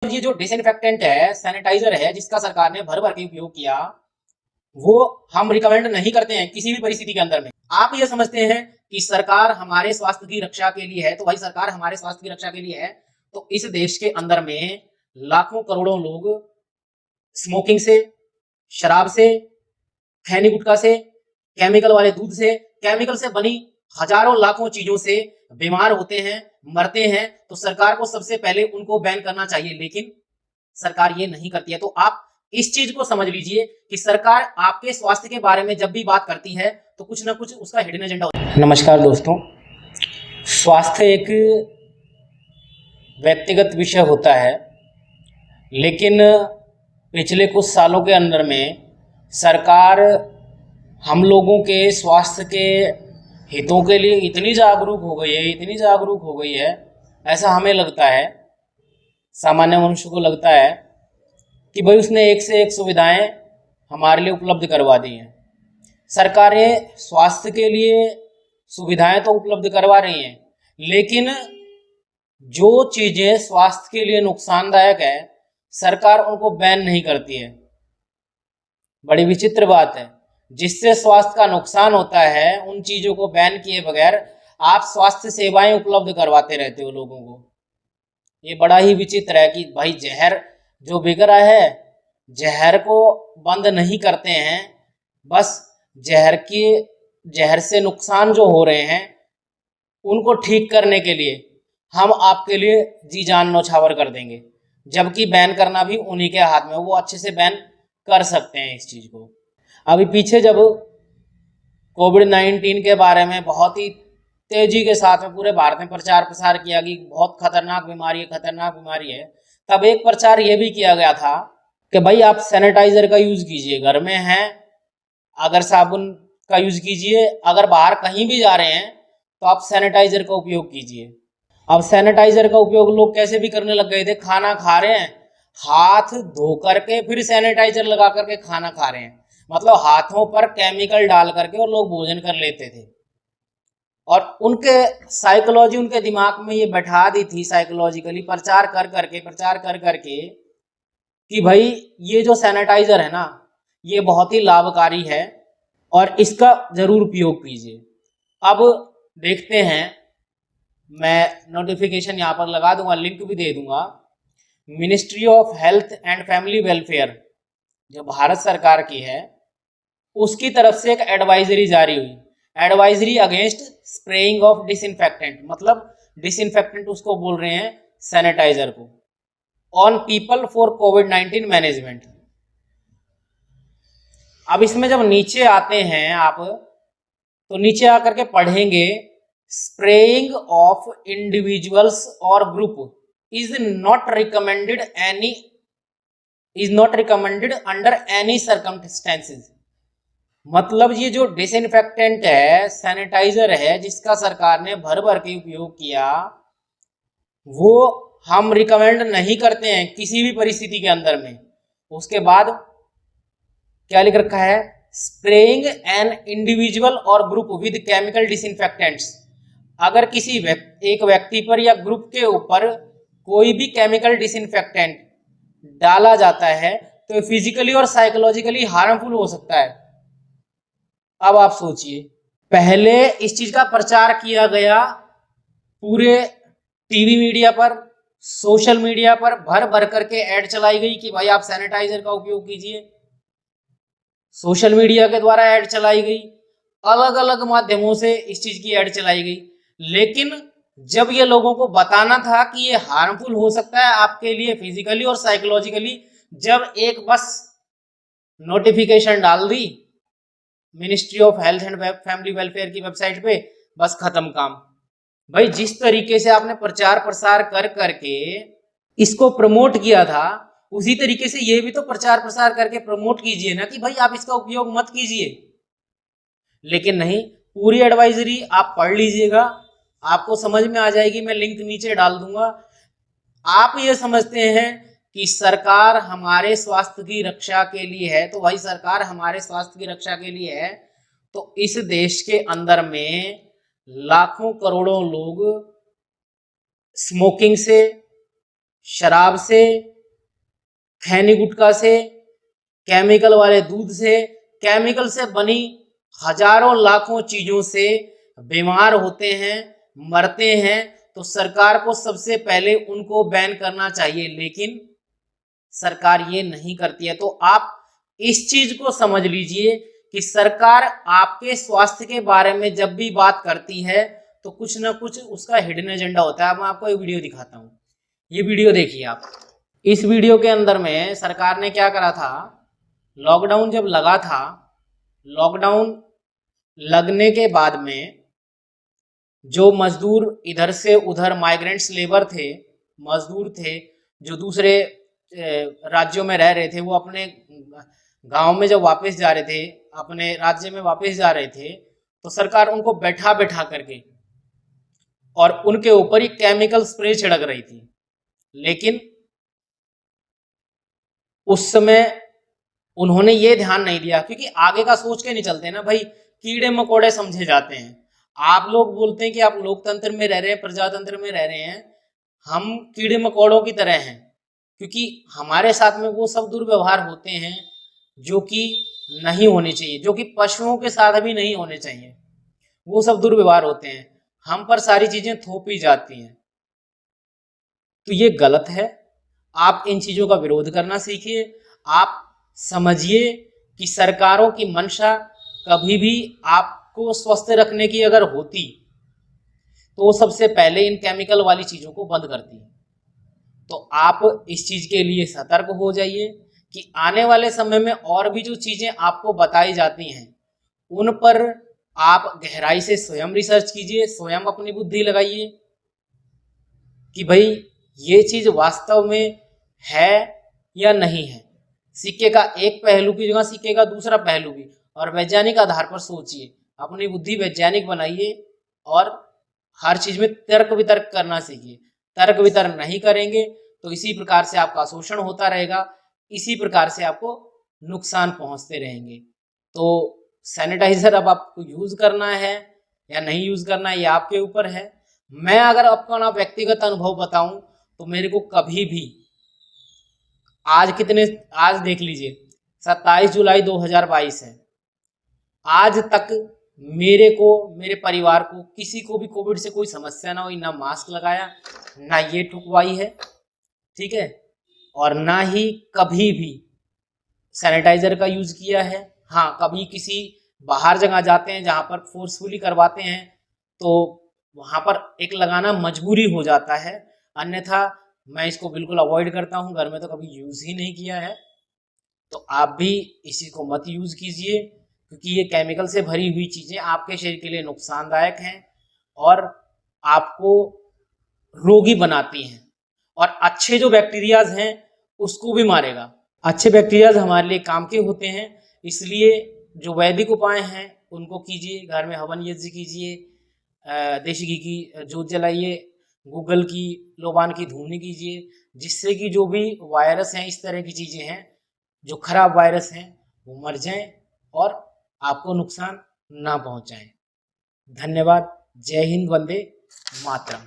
ये जो डिसइंफेक्टेंट है, सैनिटाइजर है, जिसका सरकार ने भर भर के उपयोग किया, वो हम रिकमेंड नहीं करते हैं किसी भी परिस्थिति के अंदर में। आप ये समझते हैं कि सरकार हमारे स्वास्थ्य की रक्षा के लिए है, तो भाई सरकार हमारे स्वास्थ्य की रक्षा के लिए है, तो इस देश के अंदर में लाखों करोड़ों लोग स्मोकिंग से, शराब से, खैनी गुटखा से, केमिकल वाले दूध से, केमिकल से बनी हजारों लाखों चीजों से बीमार होते हैं, मरते हैं। तो सरकार को सबसे पहले उनको बैन करना चाहिए, लेकिन सरकार ये नहीं करती है। तो आप इस चीज को समझ लीजिए कि सरकार आपके स्वास्थ्य के बारे में जब भी बात करती है तो कुछ ना कुछ उसका हिडन एजेंडा होता है। नमस्कार दोस्तों, स्वास्थ्य एक व्यक्तिगत विषय होता है, लेकिन पिछले कुछ सालों के अंदर में सरकार हम लोगों के स्वास्थ्य के हितों के लिए इतनी जागरूक हो गई है, इतनी जागरूक हो गई है, ऐसा हमें लगता है, सामान्य मनुष्य को लगता है कि भाई उसने एक से एक सुविधाएं हमारे लिए उपलब्ध करवा दी हैं। सरकारें स्वास्थ्य के लिए सुविधाएं तो उपलब्ध करवा रही हैं, लेकिन जो चीज़ें स्वास्थ्य के लिए नुकसानदायक है, सरकार उनको बैन नहीं करती है। बड़ी विचित्र बात है, जिससे स्वास्थ्य का नुकसान होता है उन चीज़ों को बैन किए बगैर आप स्वास्थ्य सेवाएं उपलब्ध करवाते रहते हो लोगों को। ये बड़ा ही विचित्र है कि भाई जहर जो बिक रहा है, जहर को बंद नहीं करते हैं, बस जहर से नुकसान जो हो रहे हैं उनको ठीक करने के लिए हम आपके लिए जी जान नौछावर कर देंगे, जबकि बैन करना भी उन्हीं के हाथ में, वो अच्छे से बैन कर सकते हैं इस चीज़ को। अभी पीछे जब कोविड-19 के बारे में बहुत ही तेजी के साथ में पूरे भारत में प्रचार प्रसार किया कि बहुत खतरनाक बीमारी है, खतरनाक बीमारी है, तब एक प्रचार ये भी किया गया था कि भाई आप सैनिटाइजर का यूज कीजिए, घर में हैं अगर साबुन का यूज कीजिए, अगर बाहर कहीं भी जा रहे हैं तो आप सैनिटाइजर का उपयोग कीजिए। अब सैनिटाइजर का उपयोग लोग कैसे भी करने लग गए थे, खाना खा रहे हैं, हाथ धो करके फिर सैनिटाइजर लगा करके खाना खा रहे हैं, मतलब हाथों पर केमिकल डाल करके और लोग भोजन कर लेते थे। और उनके साइकोलॉजी, उनके दिमाग में ये बैठा दी थी साइकोलॉजिकली, प्रचार कर करके कि भाई ये जो सैनिटाइजर है ना, ये बहुत ही लाभकारी है और इसका जरूर उपयोग कीजिए। अब देखते हैं, मैं नोटिफिकेशन यहाँ पर लगा दूंगा, लिंक भी दे दूंगा। Ministry of health and family welfare जो भारत सरकार की है, उसकी तरफ से एक एडवाइजरी जारी हुई, advisory against spraying of disinfectant, मतलब डिसइंफेक्टेंट उसको बोल रहे हैं सैनिटाइजर को, on people for covid management. अब इसमें जब नीचे आते हैं आप, तो नीचे आकर के पढ़ेंगे, स्प्रेइंग ऑफ इंडिविजुअल्स और group is not recommended under any circumstances. मतलब ये जो डिसइंफेक्टेंट है, सैनिटाइजर है, जिसका सरकार ने भर भर के उपयोग किया, वो हम रिकमेंड नहीं करते हैं किसी भी परिस्थिति के अंदर में। उसके बाद क्या लिख रखा है, स्प्रेइंग एन इंडिविजुअल और ग्रुप विद केमिकल डिसइंफेक्टेंट्स। अगर किसी एक व्यक्ति पर या ग्रुप के ऊपर कोई भी केमिकल डिसइंफेक्टेंट डाला जाता है तो फिजिकली और साइकोलॉजिकली हार्मफुल हो सकता है। अब आप सोचिए, पहले इस चीज का प्रचार किया गया पूरे टीवी मीडिया पर, सोशल मीडिया पर भर भर करके ऐड चलाई गई कि भाई आप सैनिटाइजर का उपयोग कीजिए। सोशल मीडिया के द्वारा ऐड चलाई गई, अलग अलग माध्यमों से इस चीज की ऐड चलाई गई, लेकिन जब ये लोगों को बताना था कि ये हार्मफुल हो सकता है आपके लिए फिजिकली और साइकोलॉजिकली, जब एक बस नोटिफिकेशन डाल दी ministry of health and family welfare की वेबसाइट पे, बस खत्म काम। भाई जिस तरीके से आपने प्रचार प्रसार कर करके इसको प्रमोट किया था, उसी तरीके से ये भी तो प्रचार प्रसार करके प्रमोट कीजिए ना कि भाई आप इसका उपयोग मत कीजिए। लेकिन नहीं, पूरी एडवाइजरी आप पढ़ लीजिएगा, आपको समझ में आ जाएगी, मैं लिंक नीचे डाल दूंगा। आप ये समझते हैं कि सरकार हमारे स्वास्थ्य की रक्षा के लिए है, तो भाई सरकार हमारे स्वास्थ्य की रक्षा के लिए है, तो इस देश के अंदर में लाखों करोड़ों लोग स्मोकिंग से, शराब से, खैनी गुटखा से, केमिकल वाले दूध से, केमिकल से बनी हजारों लाखों चीजों से बीमार होते हैं, मरते हैं। तो सरकार को सबसे पहले उनको बैन करना चाहिए, लेकिन सरकार ये नहीं करती है। तो आप इस चीज को समझ लीजिए कि सरकार आपके स्वास्थ्य के बारे में जब भी बात करती है तो कुछ ना कुछ उसका हिडन एजेंडा होता है। मैं आपको एक वीडियो दिखाता हूँ, ये वीडियो देखिए आप। इस वीडियो के अंदर में सरकार ने क्या करा था, लॉकडाउन जब लगा था, लॉकडाउन लगने के बाद में जो मजदूर इधर से उधर माइग्रेंट्स लेबर थे, मजदूर थे जो दूसरे राज्यों में रह रहे थे, वो अपने गांव में जब वापस जा रहे थे, अपने राज्य में वापस जा रहे थे, तो सरकार उनको बैठा बैठा करके और उनके ऊपर ही केमिकल स्प्रे छिड़क रही थी। लेकिन उस समय उन्होंने ये ध्यान नहीं दिया, क्योंकि आगे का सोच के नहीं चलते ना भाई, कीड़े मकोड़े समझे जाते हैं। आप लोग बोलते हैं कि आप लोकतंत्र में रह रहे हैं, प्रजातंत्र में रह रहे हैं, हम कीड़े मकोड़ों की तरह हैं, क्योंकि हमारे साथ में वो सब दुर्व्यवहार होते हैं जो कि नहीं होने चाहिए, जो कि पशुओं के साथ भी नहीं होने चाहिए। वो सब दुर्व्यवहार होते हैं, हम पर सारी चीजें थोपी जाती हैं, तो ये गलत है। आप इन चीजों का विरोध करना सीखिए। आप समझिए कि सरकारों की मंशा कभी भी आपको स्वस्थ रखने की अगर होती तो सबसे पहले इन केमिकल वाली चीजों को बंद करती है। तो आप इस चीज के लिए सतर्क हो जाइए कि आने वाले समय में और भी जो चीजें आपको बताई जाती हैं उन पर आप गहराई से स्वयं रिसर्च कीजिए, स्वयं अपनी बुद्धि लगाइए कि भाई ये चीज वास्तव में है या नहीं है। सिक्के का एक पहलू की जगह सिक्के का दूसरा पहलू भी, और वैज्ञानिक आधार पर सोचिए, अपनी बुद्धि वैज्ञानिक बनाइए और हर चीज में तर्क वितर्क करना सीखिए। तर्क वितर्क नहीं करेंगे तो इसी प्रकार से आपका शोषण होता रहेगा, इसी प्रकार से आपको नुकसान पहुंचते रहेंगे। तो सैनिटाइजर अब आपको यूज करना है या नहीं यूज करना है, ये आपके ऊपर है। मैं अगर आपको ना व्यक्तिगत अनुभव बताऊं तो मेरे को कभी भी आज देख लीजिए 27 जुलाई 2022 है, आज तक मेरे को, मेरे परिवार को, किसी को भी कोविड से कोई समस्या ना हुई, ना मास्क लगाया, ना ये ठुकवाई है, ठीक है, और ना ही कभी भी सैनिटाइजर का यूज किया है। हाँ, कभी किसी बाहर जगह जाते हैं जहाँ पर फोर्सफुली करवाते हैं तो वहाँ पर एक लगाना मजबूरी हो जाता है, अन्यथा मैं इसको बिल्कुल अवॉइड करता हूँ, घर में तो कभी यूज ही नहीं किया है। तो आप भी इसी को मत यूज कीजिए, क्योंकि ये केमिकल से भरी हुई चीजें आपके शरीर के लिए नुकसानदायक हैं और आपको रोगी बनाती हैं, और अच्छे जो बैक्टीरियाज हैं उसको भी मारेगा। अच्छे बैक्टीरियाज हमारे लिए काम के होते हैं, इसलिए जो वैदिक उपाय हैं उनको कीजिए, घर में हवन यज्ञ कीजिए, देशी घी की जोत जलाइए, गूगल की लोबान की धूनी कीजिए, जिससे कि जो भी वायरस हैं, इस तरह की चीजें हैं, जो खराब वायरस हैं, वो मर जाएं और आपको नुकसान ना पहुंचाएं। धन्यवाद। जय हिंद, वंदे मातरम।